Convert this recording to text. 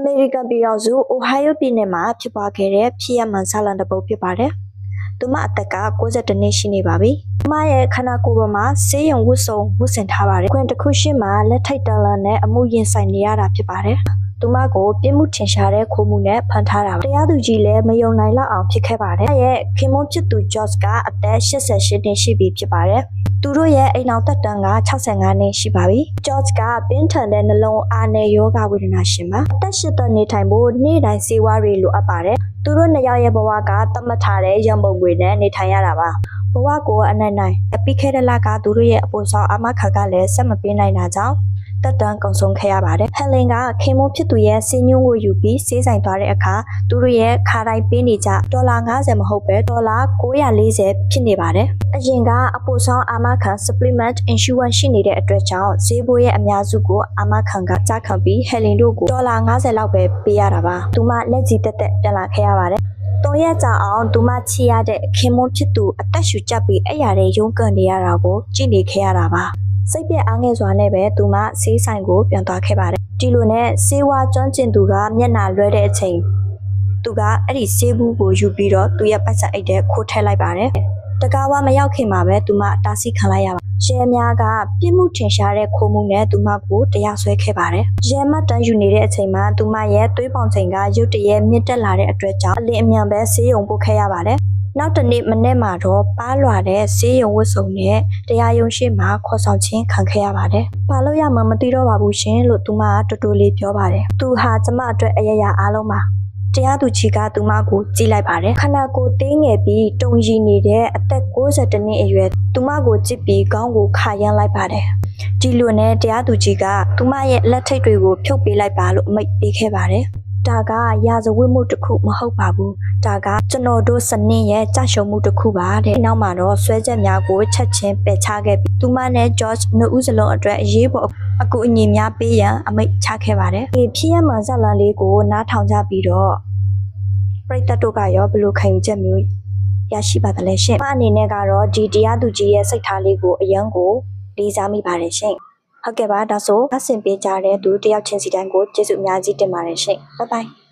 မေရိကန်ပြည်တော်စုအိုဟိုင်းယိုပြည်နယ်မှာဖြစ်ပွားခဲ့တဲ့ဖြစ်ရပ်မှန်ဇာတ်လမ်းတစ်ပုဒ်ဖြစ်ပါတယ်။သူမအသက်က62နှစ်ရှိနေပါပြီ။သူမရဲ့ခန္ဓာကိုယ်ပေါ်မှာဆေးရုံဝတ်စုံဝတ်ဆင်ထားပါတယ်။ခွင်တစ်ခုရှိမှလက်ထိတ်တလန်နဲ့အမှုရင်ဆိုင်နေရတာဖြစ်ပါတယ်။သူမကိုပြစ်မှုထင်ရှားတဲ့ခိုးမှုနဲ့ဖမ်းထားတာပါ။တရားသူကြီးလည်းမယုံနိုင်လောက်အောင်ဖြစ်ခဲ့ပါတယ်။ရဲ့ခင်မွန်းဖြစ်သူဂျော့စ်ကအသက်88နှစ်ရှိပြီဖြစ်ပါတယ်။သူတို့ရဲ့အိမ်အောင်သက်တမ်းက65နှစ်ရှိပါပြီ။ဂျော့စ်ကပြင်းထန်တဲ့နှလုံးအားနဲ့ယောဂဝေဒနာရှင်ပါ။အသက်8သက်နေထိုင်ဖို့နေ့တိုင်းဆေးဝါးတွေလိုအပ်ပါတယ်။သူတို့နှစ်ယောက်ရဲ့ဘဝကသတ်မှတ်ထားတဲ့ရံပုံငွေနဲ့နေထိုင်ရတာပါ။ဘဝကိုအနိုင်နိုင်ပြီးခဲ့တဲ့လကသူတို့ရဲ့အပေါ်ဆောင်အမခါကလည်းဆက်မပေးနိုင်တာကြောင့်တက်တန်းကုန်ဆုံးခဲ့ရပါတယ်။ဟယ်လင်ကခင်မွန်းဖြစ်သူရဲ့စင်းညွှန်းကိုယူပြီးစေးဆိုင်သွားတဲ့အခါသူတို့ရဲ့ခါတိုင်းပေးနေကြဒေါ်လာ50မဟုတ်ပဲဒေါ်လာ940ဖြစ်နေပါတယ်။အရင်ကအပေါ်ဆောင်အာမခံ supplement insurance ရှိနေတဲ့အတွက်ကြောင့်ဈေးဘိုးရဲ့အများစုကိုအာမခံကကြားခံပြီးဟယ်လင်တို့ကိုဒေါ်လာ50လောက်ပဲပေးရတာပါ။သူမလက်ကြီးတက်ပြန်လာခဲ့ရပါတယ်။3ရက်ကြာအောင်သူမချီရတဲ့ခင်မွန်းဖြစ်သူအသက်ရှူကျပ်ပြီးအဲ့ရတဲ့ရုံးကန်နေရတာကိုကြည့်နေခဲ့ရတာပါ။စိတ်ပြအားငယ်စွာနဲ့ပဲသူမဆေးဆိုင်ကိုပြန်သွားခဲ့ပါတယ်။ဒီလိုနဲ့ဆေးဝါးကျွမ်းကျင်သူကမျက်နှာလွှဲတဲ့အချိန်သူကအဲ့ဒီဆေးဘူးကိုယူပြီးတော့သူရဲ့ပတ်စံအိတ်ထဲခိုးထည့်လိုက်ပါတယ်။တကားဝမရောက်ခင်မှာပဲသူမတားဆီးခံလိုက်ရပါတယ်။ရဲများကပြစ်မှုထင်ရှားတဲ့ခိုးမှုနဲ့သူမကိုတရားစွဲခဲ့ပါတယ်။ရဲမှတ်တမ်းယူနေတဲ့အချိန်မှာသူမရဲ့သွေးပေါင်ချိန်ကရုတ်တရက်မြင့်တက်လာတဲ့အတွက်ကြောင့်အလင်းအမြန်ပဲဆေးရုံပို့ခဲ့ရပါတယ်။နောက်တနေ့မနေ့မှာတော့ပါလွာတဲ့ဆေးရုံဝတ်စုံနဲ့တရားရုံးရှိမှခေါ်ဆောင်ခြင်းခံခဲ့ရပါတယ်။ဘာလို့ရမှမသိတော့ပါဘူးရှင်လို့သူမကတူတူလေးပြောပါတယ်။သူဟာကျမအတွက်အယရအားလုံးပါ။တရားသူကြီးကသူမကိုကြည့်လိုက်ပါတယ်။ခန္ဓာကိုယ်သေးငယ်ပြီးတုံရည်နေတဲ့အသက်62နှစ်အရွယ်သူမကိုကြည့်ပြီးခေါင်းကိုခါရမ်းလိုက်ပါတယ်။ဒီလိုနဲ့တရားသူကြီးကသူမရဲ့လက်ထိတ်တွေကိုဖြုတ်ပေးလိုက်ပါလို့အမိန့်ပေးခဲ့ပါတယ်။ဒါကရာဇဝတ်မှုတစ်ခုမဟုတ်ပါဘူး။ဒါကကျွန်တော်တို့စနစ်ရဲ့ကြာရှုံမှုတစ်ခုပါတဲ့။နောက်မှာတော့ဆွဲချက်များကိုချက်ချင်းပယ်ချခဲ့ပြီးသူမနဲ့ George နှစ်ဦးစလုံးအတွက်အရေးပေါ်အကူအညီများပေးရန်အမိန့်ချခဲ့ပါတယ်။ဒီဖြစ်ရမှန်ဇာတ်လမ်းလေးကိုနားထောင်ကြပြီးတော့ပရိသတ်တို့ကရောဘယ်လိုခံယူချက်မျိုးရရှိပါသလဲရှင်။အနေနဲ့ကတော့ဒီတရားသူကြီးရဲ့စိတ်ထားလေးကိုအယံကိုလေးစားမိပါတယ်ရှင်။ဟုတ်ကဲ့ပါဒါဆိုအဆင်ပြေကြတဲ့သူတယောက်ချင်းစီတိုင်းကိုကျေးဇူးအများကြီးတင်ပါတယ်ရှင်။ Bye bye